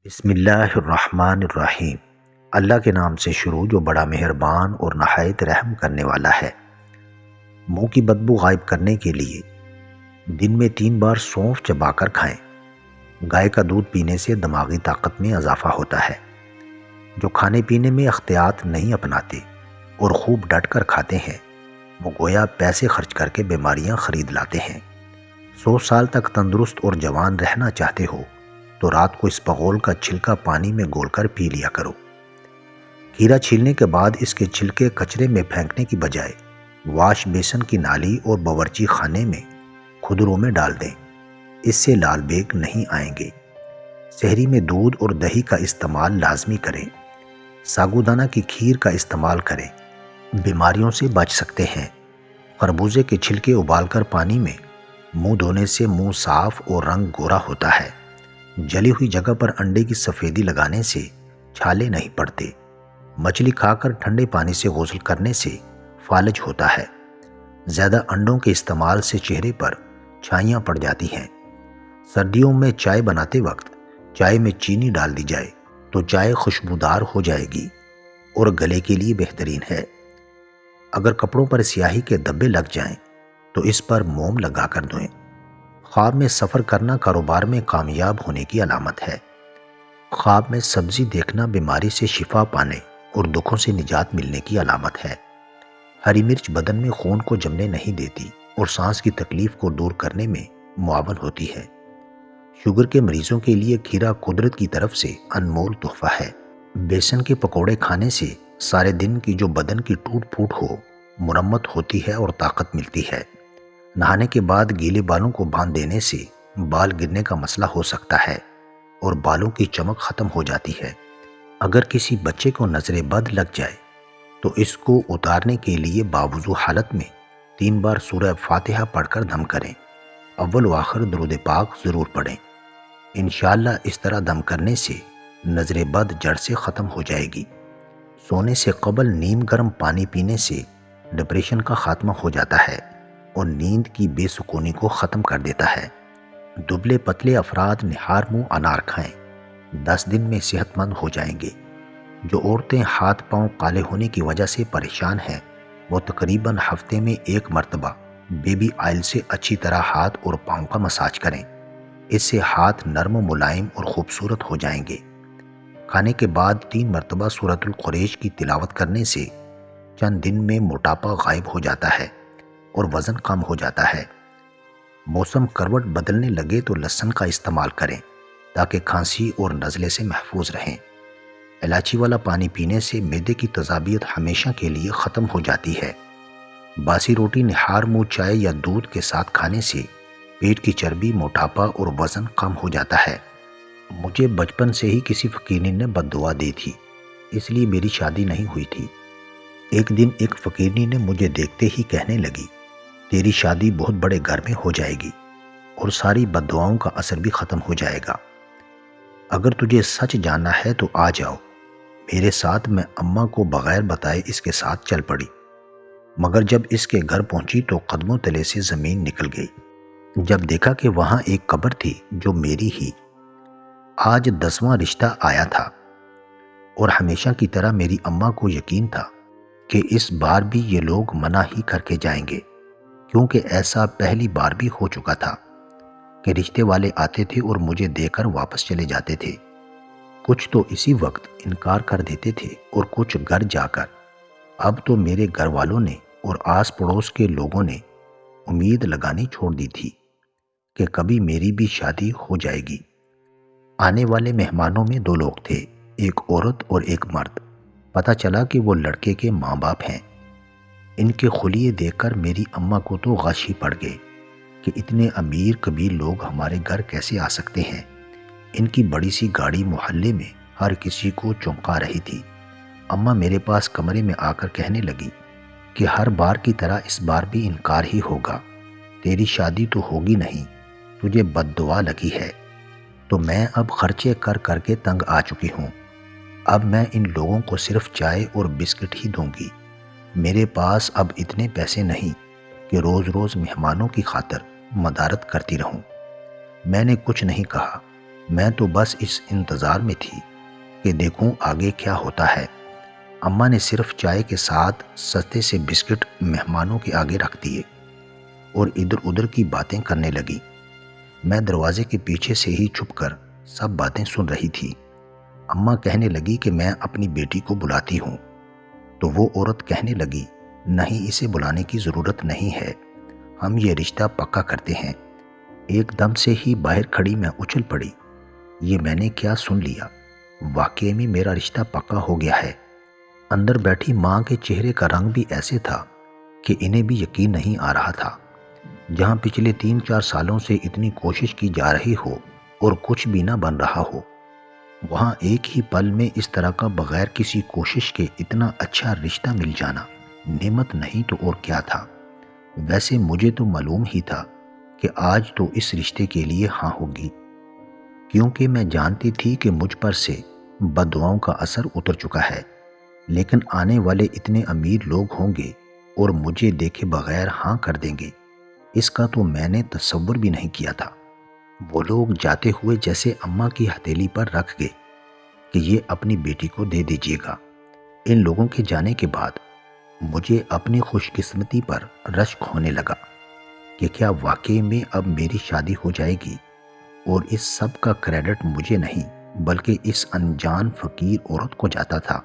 بسم اللہ الرحمن الرحیم۔ اللہ کے نام سے شروع جو بڑا مہربان اور نہایت رحم کرنے والا ہے۔ منہ کی بدبو غائب کرنے کے لیے دن میں 3 بار سونف چبا کر کھائیں۔ گائے کا دودھ پینے سے دماغی طاقت میں اضافہ ہوتا ہے۔ جو کھانے پینے میں احتیاط نہیں اپناتے اور خوب ڈٹ کر کھاتے ہیں وہ گویا پیسے خرچ کر کے بیماریاں خرید لاتے ہیں۔ 100 سال تک تندرست اور جوان رہنا چاہتے ہو تو رات کو اس بغول کا چھلکا پانی میں گول کر پی لیا کرو۔ کھیرا چھیلنے کے بعد اس کے چھلکے کچرے میں پھینکنے کی بجائے واش بیسن کی نالی اور باورچی خانے میں کھدروں میں ڈال دیں۔ اس سے لال بیگ نہیں آئیں گے۔ سحری میں دودھ اور دہی کا استعمال لازمی کریں۔ ساگودانہ کی کھیر کا استعمال کریں۔ بیماریوں سے بچ سکتے ہیں۔ خربوزے کے چھلکے ابال کر پانی میں منہ دھونے سے منہ صاف اور رنگ گورا ہوتا ہے۔ جلی ہوئی جگہ پر انڈے کی سفیدی لگانے سے چھالے نہیں پڑتے۔ مچھلی کھا کر ٹھنڈے پانی سے غسل کرنے سے فالج ہوتا ہے۔ زیادہ انڈوں کے استعمال سے چہرے پر چھائیاں پڑ جاتی ہیں۔ سردیوں میں چائے بناتے وقت چائے میں چینی ڈال دی جائے تو چائے خوشبودار ہو جائے گی اور گلے کے لیے بہترین ہے۔ اگر کپڑوں پر سیاہی کے دھبے لگ جائیں تو اس پر موم لگا کر دھوئیں۔ خواب میں سفر کرنا کاروبار میں کامیاب ہونے کی علامت ہے۔ خواب میں سبزی دیکھنا بیماری سے شفا پانے اور دکھوں سے نجات ملنے کی علامت ہے۔ ہری مرچ بدن میں خون کو جمنے نہیں دیتی اور سانس کی تکلیف کو دور کرنے میں معاون ہوتی ہے۔ شوگر کے مریضوں کے لیے کھیرا قدرت کی طرف سے انمول تحفہ ہے۔ بیسن کے پکوڑے کھانے سے سارے دن کی جو بدن کی ٹوٹ پھوٹ ہو مرمت ہوتی ہے اور طاقت ملتی ہے۔ نہانے کے بعد گیلے بالوں کو باندھ دینے سے بال گرنے کا مسئلہ ہو سکتا ہے اور بالوں کی چمک ختم ہو جاتی ہے۔ اگر کسی بچے کو نظر بد لگ جائے تو اس کو اتارنے کے لیے باوضو حالت میں 3 بار سورہ فاتحہ پڑھ کر دم کریں۔ اول و آخر درود پاک ضرور پڑھیں۔ انشاءاللہ اس طرح دم کرنے سے نظر بد جڑ سے ختم ہو جائے گی۔ سونے سے قبل نیم گرم پانی پینے سے ڈپریشن کا خاتمہ ہو جاتا ہے اور نیند کی بے سکونی کو ختم کر دیتا ہے۔ دبلے پتلے افراد نہار منہ انار کھائیں۔ 10 دن میں صحت مند ہو جائیں گے۔ جو عورتیں ہاتھ پاؤں کالے ہونے کی وجہ سے پریشان ہیں وہ تقریباً ہفتے میں 1 مرتبہ بیبی آئل سے اچھی طرح ہاتھ اور پاؤں کا مساج کریں۔ اس سے ہاتھ نرم ملائم اور خوبصورت ہو جائیں گے۔ کھانے کے بعد 3 مرتبہ سورۃ القریش کی تلاوت کرنے سے چند دن میں موٹاپا غائب ہو جاتا ہے اور وزن کم ہو جاتا ہے۔ موسم کروٹ بدلنے لگے تو لہسن کا استعمال کریں تاکہ کھانسی اور نزلے سے محفوظ رہیں۔ الائچی والا پانی پینے سے معدے کی تذابیت ہمیشہ کے لیے ختم ہو جاتی ہے۔ باسی روٹی نہار منہ چائے یا دودھ کے ساتھ کھانے سے پیٹ کی چربی، موٹاپا اور وزن کم ہو جاتا ہے۔ مجھے بچپن سے ہی کسی فقیرنی نے بد دعا دی تھی، اس لیے میری شادی نہیں ہوئی تھی۔ ایک دن ایک فقیرنی نے مجھے دیکھتے ہی کہنے لگی، تیری شادی بہت بڑے گھر میں ہو جائے گی اور ساری بد دعاؤں کا اثر بھی ختم ہو جائے گا۔ اگر تجھے سچ جاننا ہے تو آ جاؤ میرے ساتھ۔ میں اماں کو بغیر بتائے اس کے ساتھ چل پڑی، مگر جب اس کے گھر پہنچی تو قدموں تلے سے زمین نکل گئی جب دیکھا کہ وہاں ایک قبر تھی جو میری ہی آج 10واں رشتہ آیا تھا، اور ہمیشہ کی طرح میری اماں کو یقین تھا کہ اس بار بھی یہ لوگ منع ہی کر کے جائیں گے، کیونکہ ایسا پہلی بار بھی ہو چکا تھا کہ رشتے والے آتے تھے اور مجھے دے کر واپس چلے جاتے تھے۔ کچھ تو اسی وقت انکار کر دیتے تھے اور کچھ گھر جا کر۔ اب تو میرے گھر والوں نے اور آس پڑوس کے لوگوں نے امید لگانی چھوڑ دی تھی کہ کبھی میری بھی شادی ہو جائے گی۔ آنے والے مہمانوں میں 2 لوگ تھے، ایک عورت اور ایک مرد۔ پتہ چلا کہ وہ لڑکے کے ماں باپ ہیں۔ ان کے خلیے دیکھ کر میری اماں کو تو غش ہی پڑ گئے کہ اتنے امیر کبیر لوگ ہمارے گھر کیسے آ سکتے ہیں۔ ان کی بڑی سی گاڑی محلے میں ہر کسی کو چونکا رہی تھی۔ اماں میرے پاس کمرے میں آ کر کہنے لگی کہ ہر بار کی طرح اس بار بھی انکار ہی ہوگا، تیری شادی تو ہوگی نہیں، تجھے بد دعا لگی ہے۔ تو میں اب خرچے کر کر کے تنگ آ چکی ہوں۔ اب میں ان لوگوں کو صرف چائے اور بسکٹ ہی دوں گی۔ میرے پاس اب اتنے پیسے نہیں کہ روز روز مہمانوں کی خاطر مدارت کرتی رہوں۔ میں نے کچھ نہیں کہا، میں تو بس اس انتظار میں تھی کہ دیکھوں آگے کیا ہوتا ہے۔ اماں نے صرف چائے کے ساتھ سستے سے بسکٹ مہمانوں کے آگے رکھ دیے اور ادھر ادھر کی باتیں کرنے لگی۔ میں دروازے کے پیچھے سے ہی چھپ کر سب باتیں سن رہی تھی۔ اماں کہنے لگی کہ میں اپنی بیٹی کو بلاتی ہوں، تو وہ عورت کہنے لگی نہیں، اسے بلانے کی ضرورت نہیں ہے، ہم یہ رشتہ پکا کرتے ہیں۔ ایک دم سے ہی باہر کھڑی میں اچھل پڑی۔ یہ میں نے کیا سن لیا؟ واقعی میں میرا رشتہ پکا ہو گیا ہے۔ اندر بیٹھی ماں کے چہرے کا رنگ بھی ایسے تھا کہ انہیں بھی یقین نہیں آ رہا تھا۔ جہاں پچھلے 3-4 سالوں سے اتنی کوشش کی جا رہی ہو اور کچھ بھی نہ بن رہا ہو، وہاں ایک ہی پل میں اس طرح کا بغیر کسی کوشش کے اتنا اچھا رشتہ مل جانا نعمت نہیں تو اور کیا تھا۔ ویسے مجھے تو معلوم ہی تھا کہ آج تو اس رشتے کے لیے ہاں ہوگی، کیونکہ میں جانتی تھی کہ مجھ پر سے بد دعاؤں کا اثر اتر چکا ہے۔ لیکن آنے والے اتنے امیر لوگ ہوں گے اور مجھے دیکھے بغیر ہاں کر دیں گے، اس کا تو میں نے تصور بھی نہیں کیا تھا۔ وہ لوگ جاتے ہوئے جیسے اماں کی ہتھیلی پر رکھ گئے کہ یہ اپنی بیٹی کو دے دیجیے گا۔ ان لوگوں کے جانے کے بعد مجھے اپنی خوش قسمتی پر رشک ہونے لگا کہ کیا واقعی میں اب میری شادی ہو جائے گی، اور اس سب کا کریڈٹ مجھے نہیں بلکہ اس انجان فقیر عورت کو جاتا تھا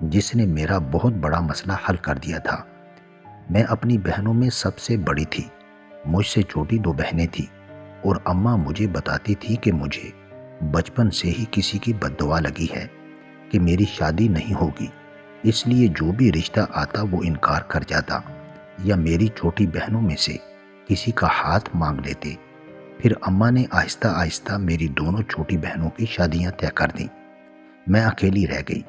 جس نے میرا بہت بڑا مسئلہ حل کر دیا تھا۔ میں اپنی بہنوں میں سب سے بڑی تھی، مجھ سے چھوٹی 2 بہنیں تھیں، اور اماں مجھے بتاتی تھی کہ مجھے بچپن سے ہی کسی کی بد دعا لگی ہے کہ میری شادی نہیں ہوگی، اس لیے جو بھی رشتہ آتا وہ انکار کر جاتا یا میری چھوٹی بہنوں میں سے کسی کا ہاتھ مانگ لیتے۔ پھر اماں نے آہستہ آہستہ میری دونوں چھوٹی بہنوں کی شادیاں طے کر دیں۔ میں اکیلی رہ گئی۔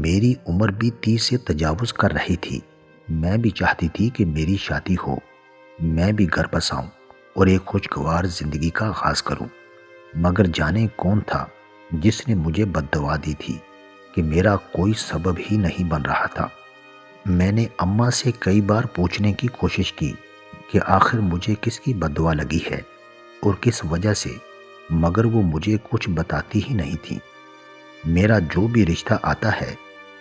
میری عمر بھی 30 سے تجاوز کر رہی تھی۔ میں بھی چاہتی تھی کہ میری شادی ہو، میں بھی گھر بساؤں اور ایک خوشگوار زندگی کا آغاز کروں، مگر جانے کون تھا جس نے مجھے بد دعا دی تھی کہ میرا کوئی سبب ہی نہیں بن رہا تھا۔ میں نے اماں سے کئی بار پوچھنے کی کوشش کی کہ آخر مجھے کس کی بد دعا لگی ہے اور کس وجہ سے، مگر وہ مجھے کچھ بتاتی ہی نہیں تھی۔ میرا جو بھی رشتہ آتا ہے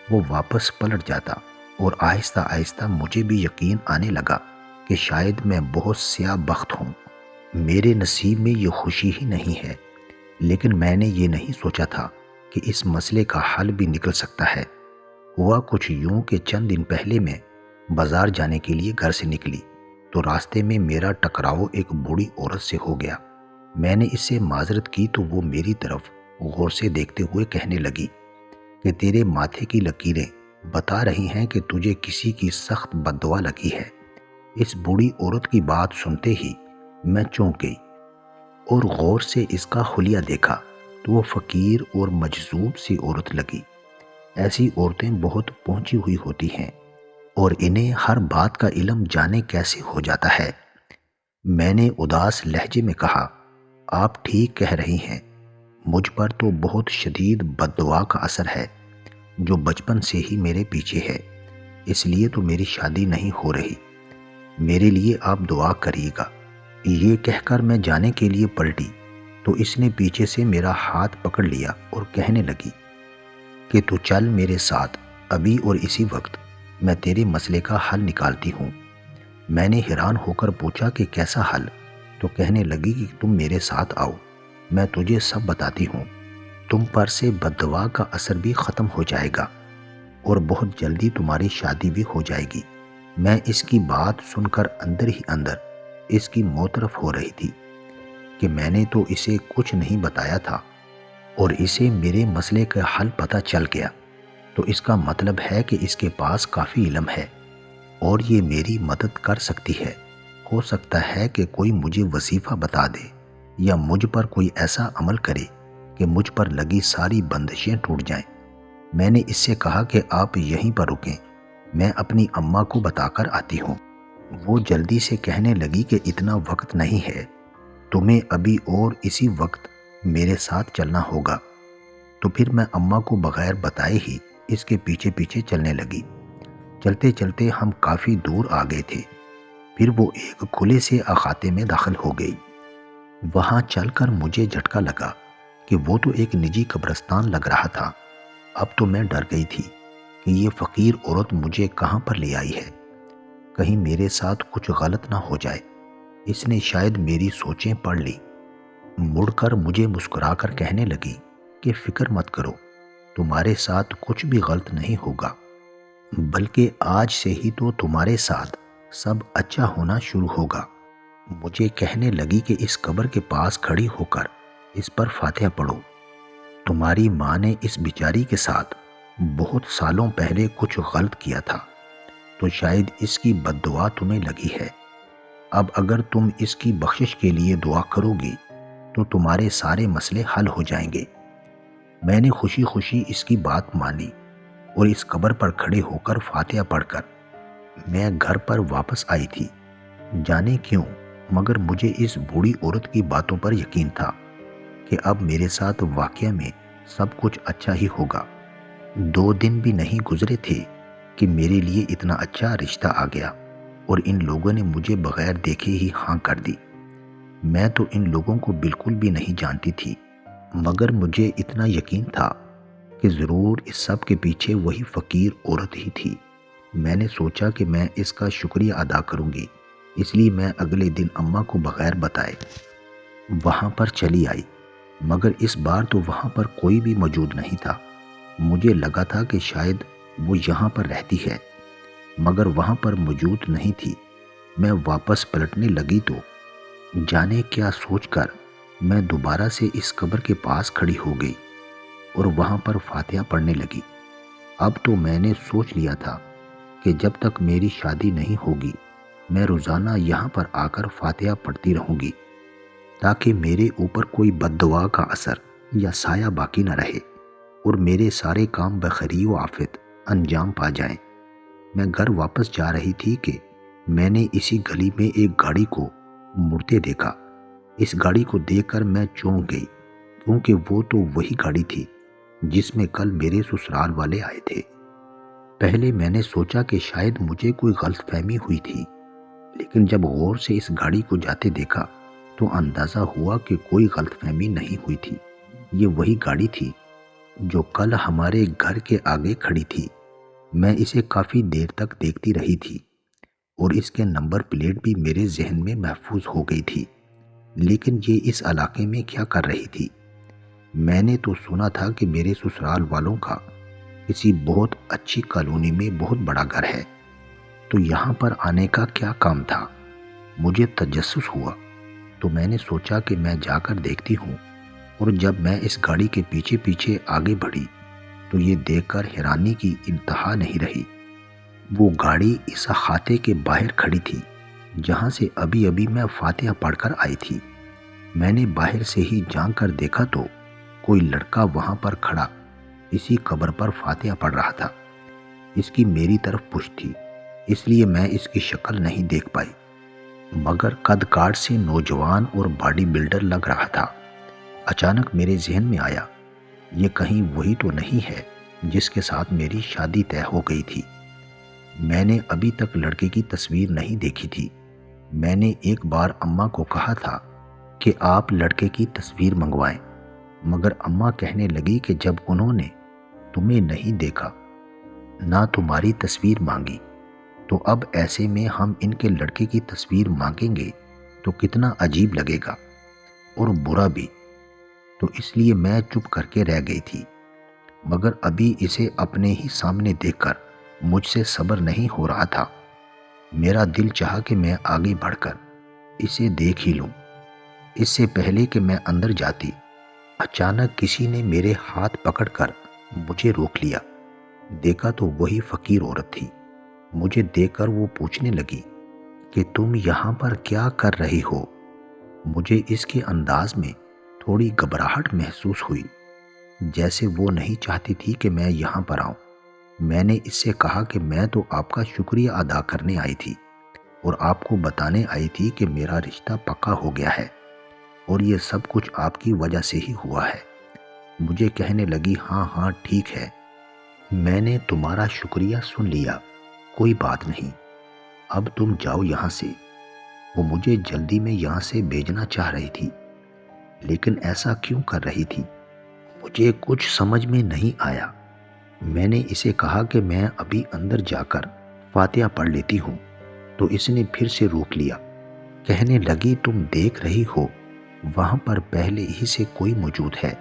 وہ واپس پلٹ جاتا، اور آہستہ آہستہ مجھے بھی یقین آنے لگا کہ شاید میں بہت سیاہ بخت ہوں، میرے نصیب میں یہ خوشی ہی نہیں ہے۔ لیکن میں نے یہ نہیں سوچا تھا کہ اس مسئلے کا حل بھی نکل سکتا ہے۔ ہوا کچھ یوں کہ چند دن پہلے میں بازار جانے کے لیے گھر سے نکلی تو راستے میں میرا ٹکراؤ ایک بوڑھی عورت سے ہو گیا۔ میں نے اس سے معذرت کی تو وہ میری طرف غور سے دیکھتے ہوئے کہنے لگی کہ تیرے ماتھے کی لکیریں بتا رہی ہیں کہ تجھے کسی کی سخت بد دعا لگی ہے۔ اس بوڑھی عورت کی بات سنتے ہی میں چونک گئی اور غور سے اس کا حلیہ دیکھا تو وہ فقیر اور مجذوب سی عورت لگی۔ ایسی عورتیں بہت پہنچی ہوئی ہوتی ہیں اور انہیں ہر بات کا علم جانے کیسے ہو جاتا ہے۔ میں نے اداس لہجے میں کہا، آپ ٹھیک کہہ رہی ہیں، مجھ پر تو بہت شدید بد دعا کا اثر ہے جو بچپن سے ہی میرے پیچھے ہے، اس لیے تو میری شادی نہیں ہو رہی، میرے لیے آپ دعا کریے گا۔ یہ کہہ کر میں جانے کے لیے پلٹی تو اس نے پیچھے سے میرا ہاتھ پکڑ لیا اور کہنے لگی کہ تو چل میرے ساتھ ابھی اور اسی وقت، میں تیرے مسئلے کا حل نکالتی ہوں۔ میں نے حیران ہو کر پوچھا کہ کیسا حل؟ تو کہنے لگی کہ تم میرے ساتھ آؤ، میں تجھے سب بتاتی ہوں، تم پر سے بد دعا کا اثر بھی ختم ہو جائے گا اور بہت جلدی تمہاری شادی بھی ہو جائے گی۔ میں اس کی بات سن کر اندر ہی اندر اس کی موطرف ہو رہی تھی کہ میں نے تو اسے کچھ نہیں بتایا تھا اور اسے میرے مسئلے کا حل پتہ چل گیا، تو اس کا مطلب ہے کہ اس کے پاس کافی علم ہے اور یہ میری مدد کر سکتی ہے۔ ہو سکتا ہے کہ کوئی مجھے وظیفہ بتا دے یا مجھ پر کوئی ایسا عمل کرے کہ مجھ پر لگی ساری بندشیں ٹوٹ جائیں۔ میں نے اس سے کہا کہ آپ یہیں پر رکیں، میں اپنی اماں کو بتا کر آتی ہوں۔ وہ جلدی سے کہنے لگی کہ اتنا وقت نہیں ہے، تمہیں ابھی اور اسی وقت میرے ساتھ چلنا ہوگا۔ تو پھر میں اماں کو بغیر بتائے ہی اس کے پیچھے پیچھے چلنے لگی۔ چلتے چلتے ہم کافی دور آ گئے تھے، پھر وہ ایک کھلے سے احاطے میں داخل ہو گئی۔ وہاں چل کر مجھے جھٹکا لگا کہ وہ تو ایک نجی قبرستان لگ رہا تھا۔ اب تو میں ڈر گئی تھی کہ یہ فقیر عورت مجھے کہاں پر لے آئی ہے، کہیں میرے ساتھ کچھ غلط نہ ہو جائے۔ اس نے شاید میری سوچیں پڑھ لی۔ مڑ کر مجھے مسکرا کر کہنے لگی کہ فکر مت کرو، تمہارے ساتھ کچھ بھی غلط نہیں ہوگا، بلکہ آج سے ہی تو تمہارے ساتھ سب اچھا ہونا شروع ہوگا۔ مجھے کہنے لگی کہ اس قبر کے پاس کھڑی ہو کر اس پر فاتحہ پڑھو۔ تمہاری ماں نے اس بیچاری کے ساتھ بہت سالوں پہلے کچھ غلط کیا تھا، تو شاید اس کی بد دعا تمہیں لگی ہے۔ اب اگر تم اس کی بخشش کے لیے دعا کرو گی تو تمہارے سارے مسئلے حل ہو جائیں گے۔ میں نے خوشی خوشی اس کی بات مانی اور اس قبر پر کھڑے ہو کر فاتحہ پڑھ کر میں گھر پر واپس آئی تھی۔ جانے کیوں مگر مجھے اس بوڑھی عورت کی باتوں پر یقین تھا کہ اب میرے ساتھ واقعہ میں سب کچھ اچھا ہی ہوگا۔ 2 دن بھی نہیں گزرے تھے کہ میرے لیے اتنا اچھا رشتہ آ گیا اور ان لوگوں نے مجھے بغیر دیکھے ہی ہاں کر دی۔ میں تو ان لوگوں کو بالکل بھی نہیں جانتی تھی، مگر مجھے اتنا یقین تھا کہ ضرور اس سب کے پیچھے وہی فقیر عورت ہی تھی۔ میں نے سوچا کہ میں اس کا شکریہ ادا کروں گی، اس لیے میں اگلے دن اماں کو بغیر بتائے وہاں پر چلی آئی، مگر اس بار تو وہاں پر کوئی بھی موجود نہیں تھا۔ مجھے لگا تھا کہ شاید وہ یہاں پر رہتی ہے، مگر وہاں پر موجود نہیں تھی۔ میں واپس پلٹنے لگی تو جانے کیا سوچ کر میں دوبارہ سے اس قبر کے پاس کھڑی ہو گئی اور وہاں پر فاتحہ پڑھنے لگی۔ اب تو میں نے سوچ لیا تھا کہ جب تک میری شادی نہیں ہوگی میں روزانہ یہاں پر آ کر فاتحہ پڑھتی رہوں گی، تاکہ میرے اوپر کوئی بد دعا کا اثر یا سایہ باقی نہ رہے اور میرے سارے کام بخیری و عافیت انجام پا جائیں۔ میں گھر واپس جا رہی تھی کہ میں نے اسی گلی میں ایک گاڑی کو مڑتے دیکھا۔ اس گاڑی کو دیکھ کر میں چونک گئی، کیونکہ وہ تو وہی گاڑی تھی جس میں کل میرے سسرال والے آئے تھے۔ پہلے میں نے سوچا کہ شاید مجھے کوئی غلط فہمی ہوئی تھی، لیکن جب غور سے اس گاڑی کو جاتے دیکھا تو اندازہ ہوا کہ کوئی غلط فہمی نہیں ہوئی تھی۔ یہ وہی گاڑی تھی جو کل ہمارے گھر کے آگے کھڑی تھی۔ میں اسے کافی دیر تک دیکھتی رہی تھی اور اس کے نمبر پلیٹ بھی میرے ذہن میں محفوظ ہو گئی تھی، لیکن یہ اس علاقے میں کیا کر رہی تھی؟ میں نے تو سنا تھا کہ میرے سسرال والوں کا کسی بہت اچھی کالونی میں بہت بڑا گھر ہے، تو یہاں پر آنے کا کیا کام تھا؟ مجھے تجسس ہوا تو میں نے سوچا کہ میں جا کر دیکھتی ہوں، اور جب میں اس گاڑی کے پیچھے پیچھے آگے بڑھی تو یہ دیکھ کر حیرانی کی انتہا نہیں رہی۔ وہ گاڑی اس احاطے کے باہر کھڑی تھی جہاں سے ابھی ابھی میں فاتحہ پڑھ کر آئی تھی۔ میں نے باہر سے ہی جھانک کر دیکھا تو کوئی لڑکا وہاں پر کھڑا اسی قبر پر فاتحہ پڑھ رہا تھا۔ اس کی میری طرف پشت تھی، اس لیے میں اس کی شکل نہیں دیکھ پائی، مگر قد کاٹ سے نوجوان اور باڈی بلڈر لگ رہا تھا۔ اچانک میرے ذہن میں آیا، یہ کہیں وہی تو نہیں ہے جس کے ساتھ میری شادی طے ہو گئی تھی؟ میں نے ابھی تک لڑکے کی تصویر نہیں دیکھی تھی۔ میں نے ایک بار اماں کو کہا تھا کہ آپ لڑکے کی تصویر منگوائیں، مگر اماں کہنے لگی کہ جب انہوں نے تمہیں نہیں دیکھا، نہ تمہاری تصویر مانگی، تو اب ایسے میں ہم ان کے لڑکے کی تصویر مانگیں گے تو کتنا عجیب لگے گا اور برا بھی، تو اس لیے میں چپ کر کے رہ گئی تھی۔ مگر ابھی اسے اپنے ہی سامنے دیکھ کر مجھ سے صبر نہیں ہو رہا تھا۔ میرا دل چاہا کہ میں آگے بڑھ کر اسے دیکھ ہی لوں۔ اس سے پہلے کہ میں اندر جاتی، اچانک کسی نے میرے ہاتھ پکڑ کر مجھے روک لیا۔ دیکھا تو وہی فقیر عورت تھی۔ مجھے دیکھ کر وہ پوچھنے لگی کہ تم یہاں پر کیا کر رہی ہو؟ مجھے اس کے انداز میں تھوڑی گھبراہٹ محسوس ہوئی، جیسے وہ نہیں چاہتی تھی کہ میں یہاں پر آؤں۔ میں نے اس سے کہا کہ میں تو آپ کا شکریہ ادا کرنے آئی تھی اور آپ کو بتانے آئی تھی کہ میرا رشتہ پکا ہو گیا ہے اور یہ سب کچھ آپ کی وجہ سے ہی ہوا ہے۔ مجھے کہنے لگی، ہاں ہاں ٹھیک ہے، میں نے تمہارا شکریہ سن لیا، کوئی بات نہیں، اب تم جاؤ یہاں سے۔ وہ مجھے جلدی میں یہاں سے بھیجنا چاہ رہی تھی، لیکن ایسا کیوں کر رہی تھی مجھے کچھ سمجھ میں نہیں آیا۔ میں نے اسے کہا کہ میں ابھی اندر جا کر فاتحہ پڑھ لیتی ہوں، تو اس نے پھر سے روک لیا۔ کہنے لگی تم دیکھ رہی ہو وہاں پر پہلے ہی سے کوئی موجود ہے،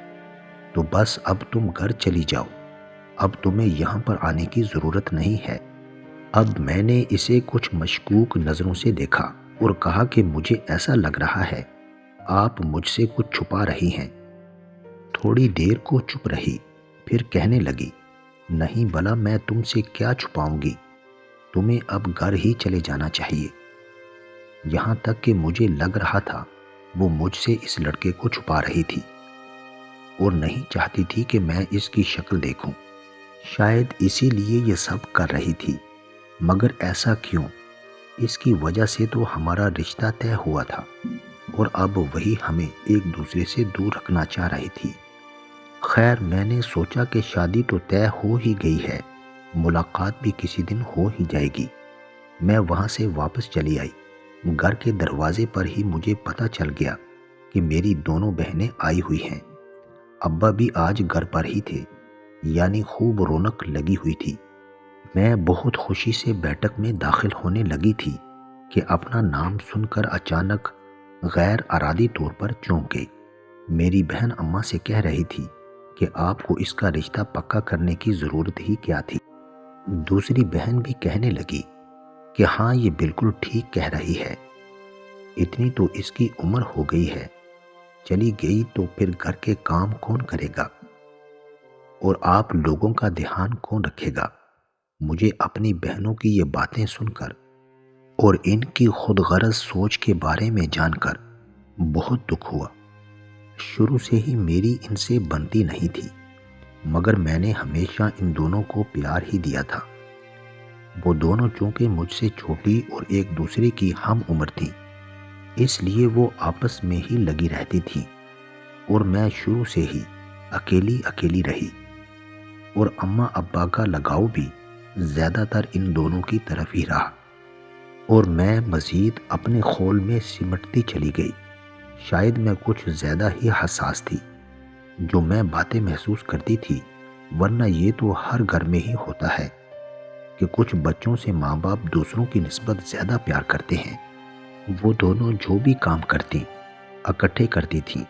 تو بس اب تم گھر چلی جاؤ، اب تمہیں یہاں پر آنے کی ضرورت نہیں ہے۔ اب میں نے اسے کچھ مشکوک نظروں سے دیکھا اور کہا کہ مجھے ایسا لگ رہا ہے آپ مجھ سے کچھ چھپا رہی ہیں۔ تھوڑی دیر کو چپ رہی، پھر کہنے لگی نہیں بھلا میں تم سے کیا چھپاؤں گی، تمہیں اب گھر ہی چلے جانا چاہیے۔ یہاں تک کہ مجھے لگ رہا تھا وہ مجھ سے اس لڑکے کو چھپا رہی تھی اور نہیں چاہتی تھی کہ میں اس کی شکل دیکھوں۔ شاید اسی لیے یہ سب کر رہی تھی، مگر ایسا کیوں؟ اس کی وجہ سے تو ہمارا رشتہ طے ہوا تھا اور اب وہی ہمیں ایک دوسرے سے دور رکھنا چاہ رہی تھی۔ خیر میں نے سوچا کہ شادی تو طے ہو ہی گئی ہے، ملاقات بھی کسی دن ہو ہی جائے گی۔ میں وہاں سے واپس چلی آئی۔ گھر کے دروازے پر ہی مجھے پتہ چل گیا کہ میری دونوں بہنیں آئی ہوئی ہیں۔ ابا بھی آج گھر پر ہی تھے، یعنی خوب رونق لگی ہوئی تھی۔ میں بہت خوشی سے بیٹھک میں داخل ہونے لگی تھی کہ اپنا نام سن کر اچانک غیر ارادی طور پر چونک گئی۔ میری بہن اماں سے کہہ رہی تھی کہ آپ کو اس کا رشتہ پکا کرنے کی ضرورت ہی کیا تھی۔ دوسری بہن بھی کہنے لگی کہ ہاں یہ بالکل ٹھیک کہہ رہی ہے، اتنی تو اس کی عمر ہو گئی ہے، چلی گئی تو پھر گھر کے کام کون کرے گا اور آپ لوگوں کا دھیان کون رکھے گا۔ مجھے اپنی بہنوں کی یہ باتیں سن کر اور ان کی خود غرض سوچ کے بارے میں جان کر بہت دکھ ہوا۔ شروع سے ہی میری ان سے بنتی نہیں تھی، مگر میں نے ہمیشہ ان دونوں کو پیار ہی دیا تھا۔ وہ دونوں چونکہ مجھ سے چھوٹی اور ایک دوسرے کی ہم عمر تھی، اس لیے وہ آپس میں ہی لگی رہتی تھی اور میں شروع سے ہی اکیلی رہی، اور اماں ابا کا لگاؤ بھی زیادہ تر ان دونوں کی طرف ہی رہا، اور میں مزید اپنے خول میں سمٹتی چلی گئی۔ شاید میں کچھ زیادہ ہی حساس تھی، جو میں باتیں محسوس کرتی تھی، ورنہ یہ تو ہر گھر میں ہی ہوتا ہے کہ کچھ بچوں سے ماں باپ دوسروں کی نسبت زیادہ پیار کرتے ہیں۔ وہ دونوں جو بھی کام کرتی اکٹھے کرتی تھیں،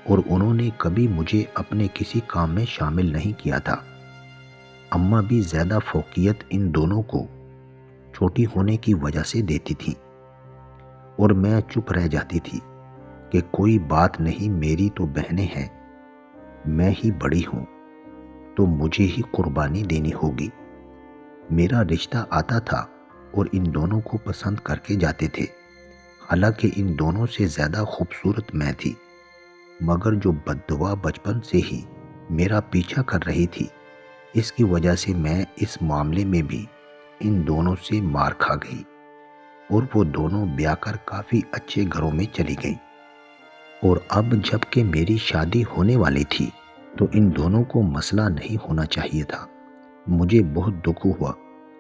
اور انہوں نے کبھی مجھے اپنے کسی کام میں شامل نہیں کیا تھا۔ اماں بھی زیادہ فوقیت ان دونوں کو چھوٹی ہونے کی وجہ سے دیتی تھی، اور میں چپ رہ جاتی تھی کہ کوئی بات نہیں، میری تو بہنیں ہیں، میں ہی بڑی ہوں تو مجھے ہی قربانی دینی ہوگی۔ میرا رشتہ آتا تھا اور ان دونوں کو پسند کر کے جاتے تھے، حالانکہ ان دونوں سے زیادہ خوبصورت میں تھی، مگر جو بددعا بچپن سے ہی میرا پیچھا کر رہی تھی، اس کی وجہ سے میں اس معاملے میں بھی ان دونوں سے مار کھا گئی، اور وہ دونوں بیاہ کر کافی اچھے گھروں میں چلی گئیں۔ اور اب جب کہ میری شادی ہونے والی تھی تو ان دونوں کو مسئلہ نہیں ہونا چاہیے تھا۔ مجھے بہت دکھ ہوا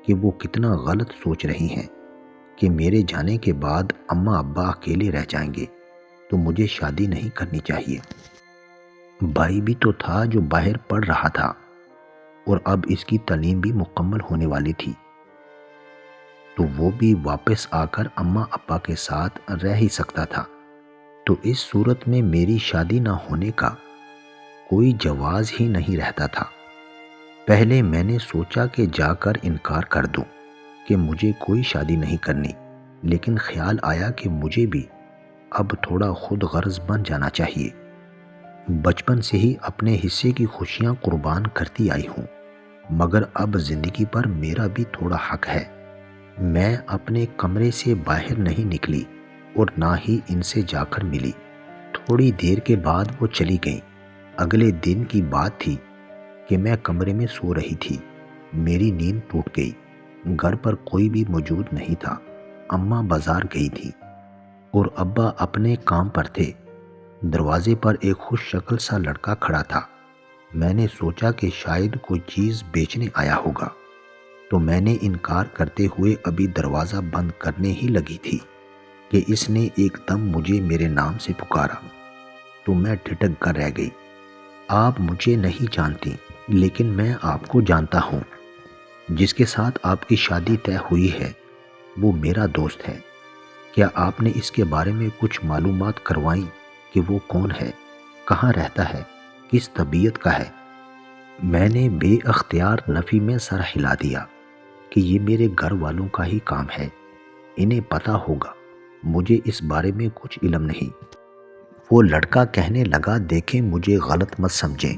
کہ وہ کتنا غلط سوچ رہی ہیں کہ میرے جانے کے بعد اماں ابا اکیلے رہ جائیں گے تو مجھے شادی نہیں کرنی چاہیے۔ بھائی بھی تو تھا جو باہر پڑھ رہا تھا، اور اب اس کی تعلیم بھی مکمل ہونے والی تھی، تو وہ بھی واپس آ کر اماں ابا کے ساتھ رہ ہی سکتا تھا۔ تو اس صورت میں میری شادی نہ ہونے کا کوئی جواز ہی نہیں رہتا تھا۔ پہلے میں نے سوچا کہ جا کر انکار کر دوں کہ مجھے کوئی شادی نہیں کرنی، لیکن خیال آیا کہ مجھے بھی اب تھوڑا خود غرض بن جانا چاہیے۔ بچپن سے ہی اپنے حصے کی خوشیاں قربان کرتی آئی ہوں، مگر اب زندگی پر میرا بھی تھوڑا حق ہے۔ میں اپنے کمرے سے باہر نہیں نکلی اور نہ ہی ان سے جا کر ملی۔ تھوڑی دیر کے بعد وہ چلی گئیں۔ اگلے دن کی بات تھی کہ میں کمرے میں سو رہی تھی، میری نیند ٹوٹ گئی۔ گھر پر کوئی بھی موجود نہیں تھا، اماں بازار گئی تھی اور ابا اپنے کام پر تھے۔ دروازے پر ایک خوش شکل سا لڑکا کھڑا تھا۔ میں نے سوچا کہ شاید کوئی چیز بیچنے آیا ہوگا، تو میں نے انکار کرتے ہوئے ابھی دروازہ بند کرنے ہی لگی تھی کہ اس نے ایک دم مجھے میرے نام سے پکارا، تو میں ٹھٹک کر رہ گئی۔ آپ مجھے نہیں جانتی، لیکن میں آپ کو جانتا ہوں۔ جس کے ساتھ آپ کی شادی طے ہوئی ہے وہ میرا دوست ہے۔ کیا آپ نے اس کے بارے میں کچھ معلومات کروائیں کہ وہ کون ہے، کہاں رہتا ہے، کس طبیعت کا ہے؟ میں نے بے اختیار نفی میں سر ہلا دیا کہ یہ میرے گھر والوں کا ہی کام ہے، انہیں پتہ ہوگا، مجھے اس بارے میں کچھ علم نہیں۔ وہ لڑکا کہنے لگا، دیکھیں مجھے غلط مت سمجھیں،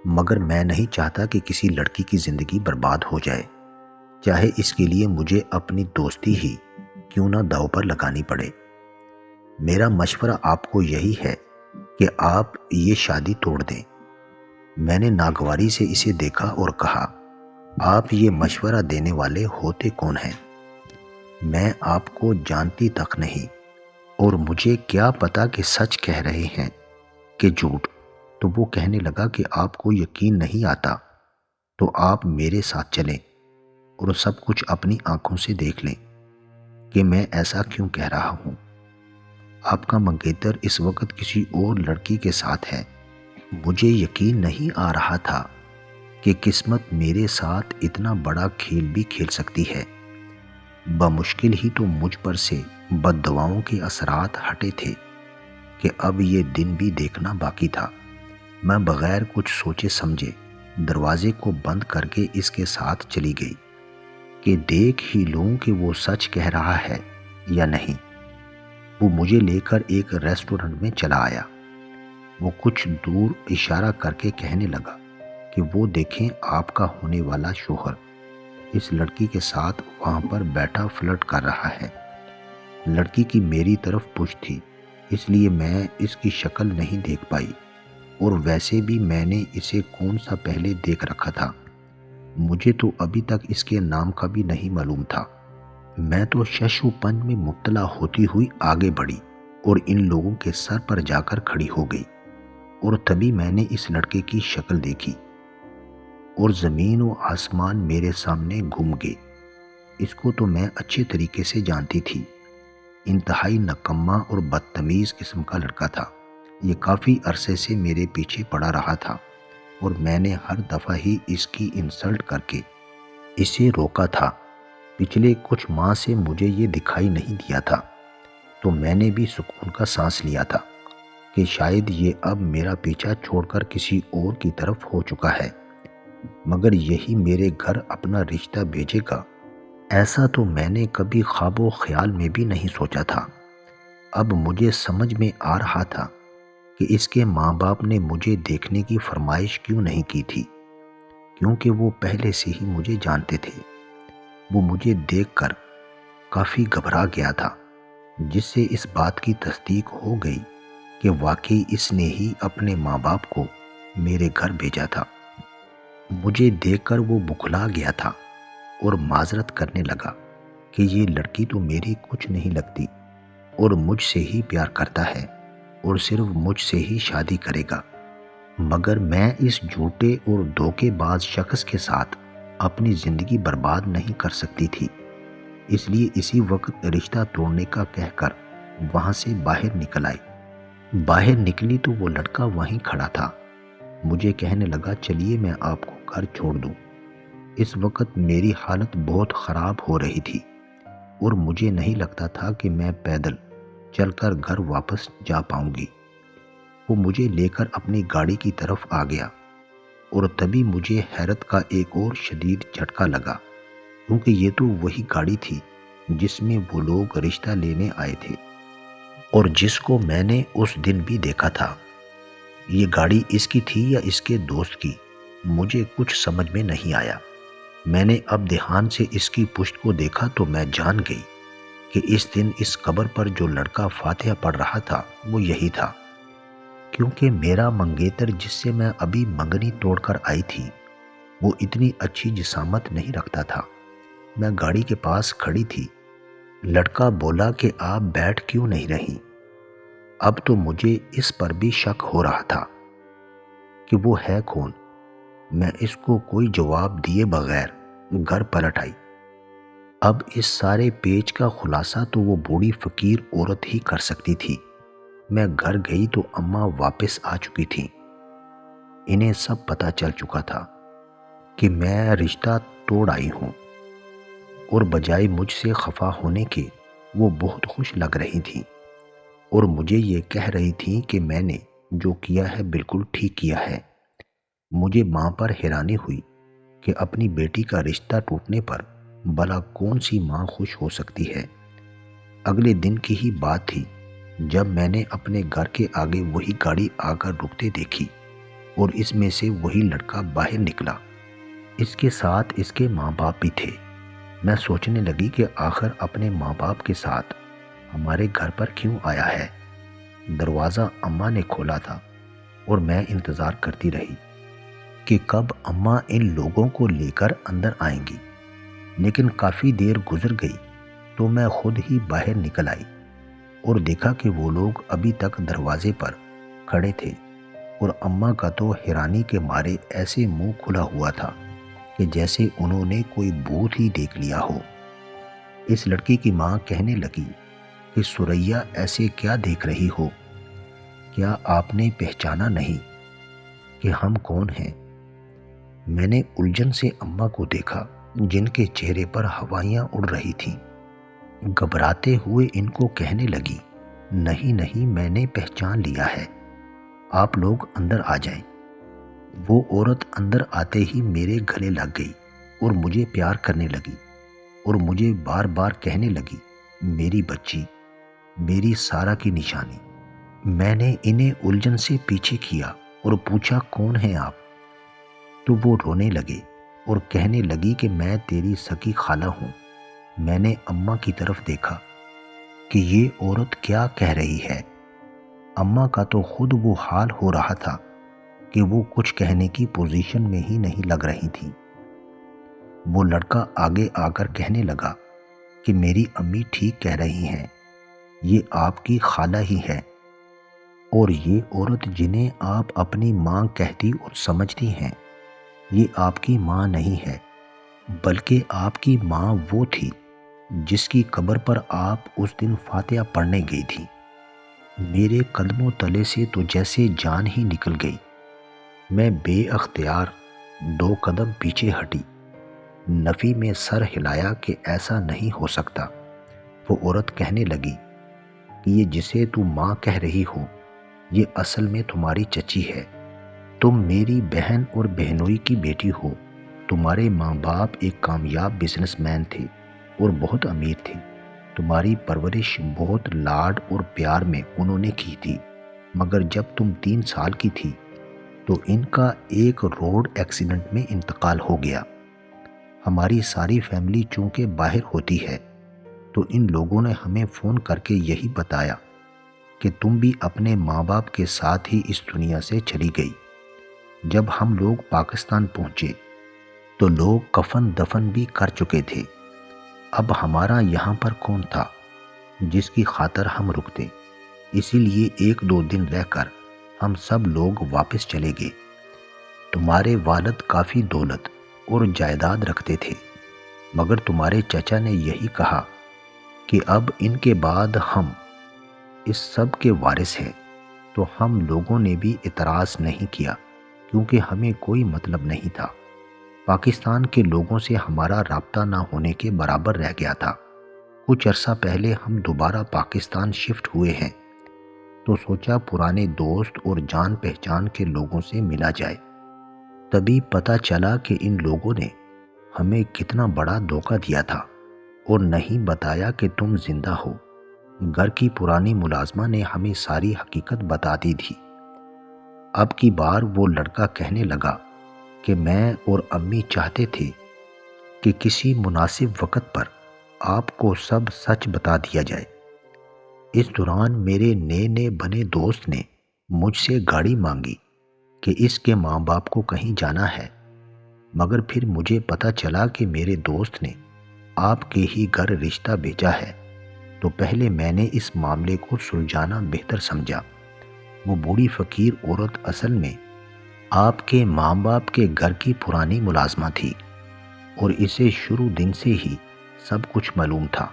مگر میں نہیں چاہتا کہ کسی لڑکی کی زندگی برباد ہو جائے، چاہے اس کے لیے مجھے اپنی دوستی ہی کیوں نہ داؤ پر لگانی پڑے۔ میرا مشورہ آپ کو یہی ہے کہ آپ یہ شادی توڑ دیں۔ میں نے ناگواری سے اسے دیکھا اور کہا، آپ یہ مشورہ دینے والے ہوتے کون ہیں؟ میں آپ کو جانتی تک نہیں، اور مجھے کیا پتا کہ سچ کہہ رہے ہیں کہ جھوٹ۔ تو وہ کہنے لگا کہ آپ کو یقین نہیں آتا تو آپ میرے ساتھ چلیں اور سب کچھ اپنی آنکھوں سے دیکھ لیں کہ میں ایسا کیوں کہہ رہا ہوں۔ آپ کا منگیتر اس وقت کسی اور لڑکی کے ساتھ ہے۔ مجھے یقین نہیں آ رہا تھا کہ قسمت میرے ساتھ اتنا بڑا کھیل بھی کھیل سکتی ہے۔ بمشکل ہی تو مجھ پر سے بد دعاؤں کے اثرات ہٹے تھے کہ اب یہ دن بھی دیکھنا باقی تھا۔ میں بغیر کچھ سوچے سمجھے دروازے کو بند کر کے اس کے ساتھ چلی گئی کہ دیکھ ہی لوں کہ وہ سچ کہہ رہا ہے یا نہیں۔ وہ مجھے لے کر ایک ریسٹورنٹ میں چلا آیا۔ وہ کچھ دور اشارہ کر کے کہنے لگا کہ وہ دیکھیں آپ کا ہونے والا شوہر اس لڑکی کے ساتھ وہاں پر بیٹھا فلرٹ کر رہا ہے۔ لڑکی کی میری طرف پشت تھی، اس لیے میں اس کی شکل نہیں دیکھ پائی، اور ویسے بھی میں نے اسے کون سا پہلے دیکھ رکھا تھا، مجھے تو ابھی تک اس کے نام کا بھی نہیں معلوم تھا۔ میں تو شش و پنج میں مبتلا ہوتی ہوئی آگے بڑھی اور ان لوگوں کے سر پر جا کر کھڑی ہو گئی، اور تبھی میں نے اس لڑکے کی شکل دیکھی اور زمین و آسمان میرے سامنے گھوم گئے۔ اس کو تو میں اچھے طریقے سے جانتی تھی، انتہائی نکما اور بدتمیز قسم کا لڑکا تھا۔ یہ کافی عرصے سے میرے پیچھے پڑا رہا تھا اور میں نے ہر دفعہ ہی اس کی انسلٹ کر کے اسے روکا تھا۔ پچھلے کچھ ماہ سے مجھے یہ دکھائی نہیں دیا تھا، تو میں نے بھی سکون کا سانس لیا تھا کہ شاید یہ اب میرا پیچھا چھوڑ کر کسی اور کی طرف ہو چکا ہے، مگر یہی میرے گھر اپنا رشتہ بھیجے گا، ایسا تو میں نے کبھی خواب و خیال میں بھی نہیں سوچا تھا۔ اب مجھے سمجھ میں آ رہا تھا کہ اس کے ماں باپ نے مجھے دیکھنے کی فرمائش کیوں نہیں کی تھی، کیونکہ وہ پہلے سے ہی مجھے جانتے تھے۔ وہ مجھے دیکھ کر کافی گھبرا گیا تھا، جس سے اس بات کی تصدیق ہو گئی کہ واقعی اس نے ہی اپنے ماں باپ کو میرے گھر بھیجا تھا۔ مجھے دیکھ کر وہ بکھلا گیا تھا اور معذرت کرنے لگا کہ یہ لڑکی تو میری کچھ نہیں لگتی اور مجھ سے ہی پیار کرتا ہے اور صرف مجھ سے ہی شادی کرے گا، مگر میں اس جھوٹے اور دھوکے باز شخص کے ساتھ اپنی زندگی برباد نہیں کر سکتی تھی، اس لیے اسی وقت رشتہ توڑنے کا کہہ کر وہاں سے باہر نکل آئی۔ باہر نکلی تو وہ لڑکا وہیں کھڑا تھا۔ مجھے کہنے لگا، چلیے میں آپ کو گھر چھوڑ دوں۔ اس وقت میری حالت بہت خراب ہو رہی تھی اور مجھے نہیں لگتا تھا کہ میں پیدل چل کر گھر واپس جا پاؤں گی۔ وہ مجھے لے کر اپنی گاڑی کی طرف آ گیا، اور تبھی مجھے حیرت کا ایک اور شدید جھٹکا لگا، کیونکہ یہ تو وہی گاڑی تھی جس میں وہ لوگ رشتہ لینے آئے تھے اور جس کو میں نے اس دن بھی دیکھا تھا۔ یہ گاڑی اس کی تھی یا اس کے دوست کی، مجھے کچھ سمجھ میں نہیں آیا۔ میں نے اب دھیان سے اس کی پشت کو دیکھا تو میں جان گئی کہ اس دن اس قبر پر جو لڑکا فاتحہ پڑھ رہا تھا وہ یہی تھا، کیونکہ میرا منگیتر جس سے میں ابھی منگنی توڑ کر آئی تھی وہ اتنی اچھی جسامت نہیں رکھتا تھا۔ میں گاڑی کے پاس کھڑی تھی۔ لڑکا بولا کہ آپ بیٹھ کیوں نہیں رہی؟ اب تو مجھے اس پر بھی شک ہو رہا تھا کہ وہ ہے کون۔ میں اس کو کوئی جواب دیے بغیر گھر پلٹ آئی۔ اب اس سارے پیچ کا خلاصہ تو وہ بوڑھی فقیر عورت ہی کر سکتی تھی۔ میں گھر گئی تو اماں واپس آ چکی تھیں۔ انہیں سب پتہ چل چکا تھا کہ میں رشتہ توڑ آئی ہوں، اور بجائے مجھ سے خفا ہونے کے وہ بہت خوش لگ رہی تھیں اور مجھے یہ کہہ رہی تھیں کہ میں نے جو کیا ہے بالکل ٹھیک کیا ہے۔ مجھے ماں پر حیرانی ہوئی کہ اپنی بیٹی کا رشتہ ٹوٹنے پر بھلا کون سی ماں خوش ہو سکتی ہے۔ اگلے دن کی ہی بات تھی جب میں نے اپنے گھر کے آگے وہی گاڑی آ کر رکتے دیکھی اور اس میں سے وہی لڑکا باہر نکلا۔ اس کے ساتھ اس کے ماں باپ بھی تھے۔ میں سوچنے لگی کہ آخر اپنے ماں باپ کے ساتھ ہمارے گھر پر کیوں آیا ہے۔ دروازہ اماں نے کھولا تھا اور میں انتظار کرتی رہی کہ کب اماں ان لوگوں کو لے کر اندر آئیں گی، لیکن کافی دیر گزر گئی تو میں خود ہی باہر نکل آئی اور دیکھا کہ وہ لوگ ابھی تک دروازے پر کھڑے تھے اور اماں کا تو حیرانی کے مارے ایسے منہ کھلا ہوا تھا کہ جیسے انہوں نے کوئی بھوت ہی دیکھ لیا ہو۔ اس لڑکی کی ماں کہنے لگی کہ سریا ایسے کیا دیکھ رہی ہو؟ کیا آپ نے پہچانا نہیں کہ ہم کون ہیں؟ میں نے الجھن سے اماں کو دیکھا جن کے چہرے پر ہوائیاں اڑ رہی تھیں۔ گھبراتے ہوئے ان کو کہنے لگی، نہیں نہیں، میں نے پہچان لیا ہے، آپ لوگ اندر آ جائیں۔ وہ عورت اندر آتے ہی میرے گلے لگ گئی اور مجھے پیار کرنے لگی اور مجھے بار بار کہنے لگی، میری بچی، میری سارا کی نشانی۔ میں نے انہیں الجھن سے پیچھے کیا اور پوچھا، کون ہیں آپ؟ تو وہ رونے لگے اور کہنے لگی کہ میں تیری سکی خالہ ہوں۔ میں نے اماں کی طرف دیکھا کہ یہ عورت کیا کہہ رہی ہے۔ اماں کا تو خود وہ حال ہو رہا تھا کہ وہ کچھ کہنے کی پوزیشن میں ہی نہیں لگ رہی تھی۔ وہ لڑکا آگے آ کر کہنے لگا کہ میری امی ٹھیک کہہ رہی ہیں، یہ آپ کی خالہ ہی ہے، اور یہ عورت جنہیں آپ اپنی ماں کہتی اور سمجھتی ہیں، یہ آپ کی ماں نہیں ہے، بلکہ آپ کی ماں وہ تھی جس کی قبر پر آپ اس دن فاتحہ پڑھنے گئی تھی۔ میرے قدموں تلے سے تو جیسے جان ہی نکل گئی۔ میں بے اختیار 2 قدم پیچھے ہٹی، نفی میں سر ہلایا کہ ایسا نہیں ہو سکتا۔ وہ عورت کہنے لگی کہ یہ جسے تو ماں کہہ رہی ہو، یہ اصل میں تمہاری چچی ہے۔ تم میری بہن اور بہنوئی کی بیٹی ہو۔ تمہارے ماں باپ ایک کامیاب بزنس مین تھے اور بہت امیر تھے۔ تمہاری پرورش بہت لاڈ اور پیار میں انہوں نے کی تھی، مگر جب تم 3 سال کی تھی تو ان کا ایک روڈ ایکسیڈنٹ میں انتقال ہو گیا۔ ہماری ساری فیملی چونکہ باہر ہوتی ہے تو ان لوگوں نے ہمیں فون کر کے یہی بتایا کہ تم بھی اپنے ماں باپ کے ساتھ ہی اس دنیا سے چلی گئی۔ جب ہم لوگ پاکستان پہنچے تو لوگ کفن دفن بھی کر چکے تھے۔ اب ہمارا یہاں پر کون تھا جس کی خاطر ہم رکتے؟ اسی لیے 1-2 دن رہ کر ہم سب لوگ واپس چلے گئے۔ تمہارے والد کافی دولت اور جائیداد رکھتے تھے، مگر تمہارے چچا نے یہی کہا کہ اب ان کے بعد ہم اس سب کے وارث ہیں، تو ہم لوگوں نے بھی اعتراض نہیں کیا کیونکہ ہمیں کوئی مطلب نہیں تھا۔ پاکستان کے لوگوں سے ہمارا رابطہ نہ ہونے کے برابر رہ گیا تھا۔ کچھ عرصہ پہلے ہم دوبارہ پاکستان شفٹ ہوئے ہیں تو سوچا پرانے دوست اور جان پہچان کے لوگوں سے ملا جائے۔ تبھی پتہ چلا کہ ان لوگوں نے ہمیں کتنا بڑا دھوکہ دیا تھا اور نہیں بتایا کہ تم زندہ ہو۔ گھر کی پرانی ملازمہ نے ہمیں ساری حقیقت بتا دی تھی۔ اب کی بار وہ لڑکا کہنے لگا کہ میں اور امی چاہتے تھے کہ کسی مناسب وقت پر آپ کو سب سچ بتا دیا جائے۔ اس دوران میرے نئے نئے بنے دوست نے مجھ سے گاڑی مانگی کہ اس کے ماں باپ کو کہیں جانا ہے، مگر پھر مجھے پتہ چلا کہ میرے دوست نے آپ کے ہی گھر رشتہ بھیجا ہے، تو پہلے میں نے اس معاملے کو سلجھانا بہتر سمجھا۔ وہ بوڑھی فقیر عورت اصل میں آپ کے ماں باپ کے گھر کی پرانی ملازمہ تھی اور اسے شروع دن سے ہی سب کچھ معلوم تھا،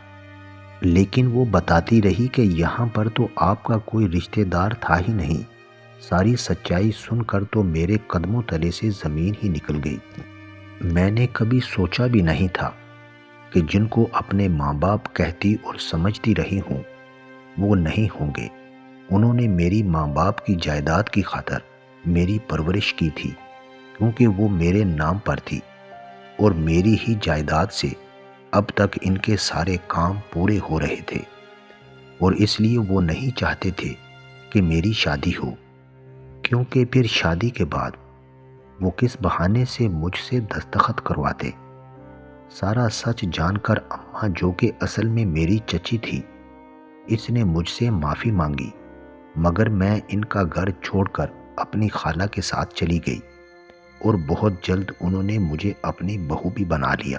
لیکن وہ بتاتی رہی کہ یہاں پر تو آپ کا کوئی رشتہ دار تھا ہی نہیں، ساری سچائی سن کر تو میرے قدموں تلے سے زمین ہی نکل گئی۔ میں نے کبھی سوچا بھی نہیں تھا کہ جن کو اپنے ماں باپ کہتی اور سمجھتی رہی ہوں وہ نہیں ہوں گے۔ انہوں نے میری ماں باپ کی جائیداد کی خاطر میری پرورش کی تھی، کیونکہ وہ میرے نام پر تھی اور میری ہی جائیداد سے اب تک ان کے سارے کام پورے ہو رہے تھے، اور اس لیے وہ نہیں چاہتے تھے کہ میری شادی ہو، کیونکہ پھر شادی کے بعد وہ کس بہانے سے مجھ سے دستخط کرواتے۔ سارا سچ جان کر اماں، جو کہ اصل میں میری چچی تھی، اس نے مجھ سے معافی مانگی، مگر میں ان کا گھر چھوڑ کر اپنی خالہ کے ساتھ چلی گئی اور بہت جلد انہوں نے مجھے اپنی بہو بھی بنا لیا۔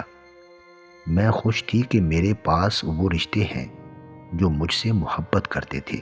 میں خوش تھی کہ میرے پاس وہ رشتے ہیں جو مجھ سے محبت کرتے تھے۔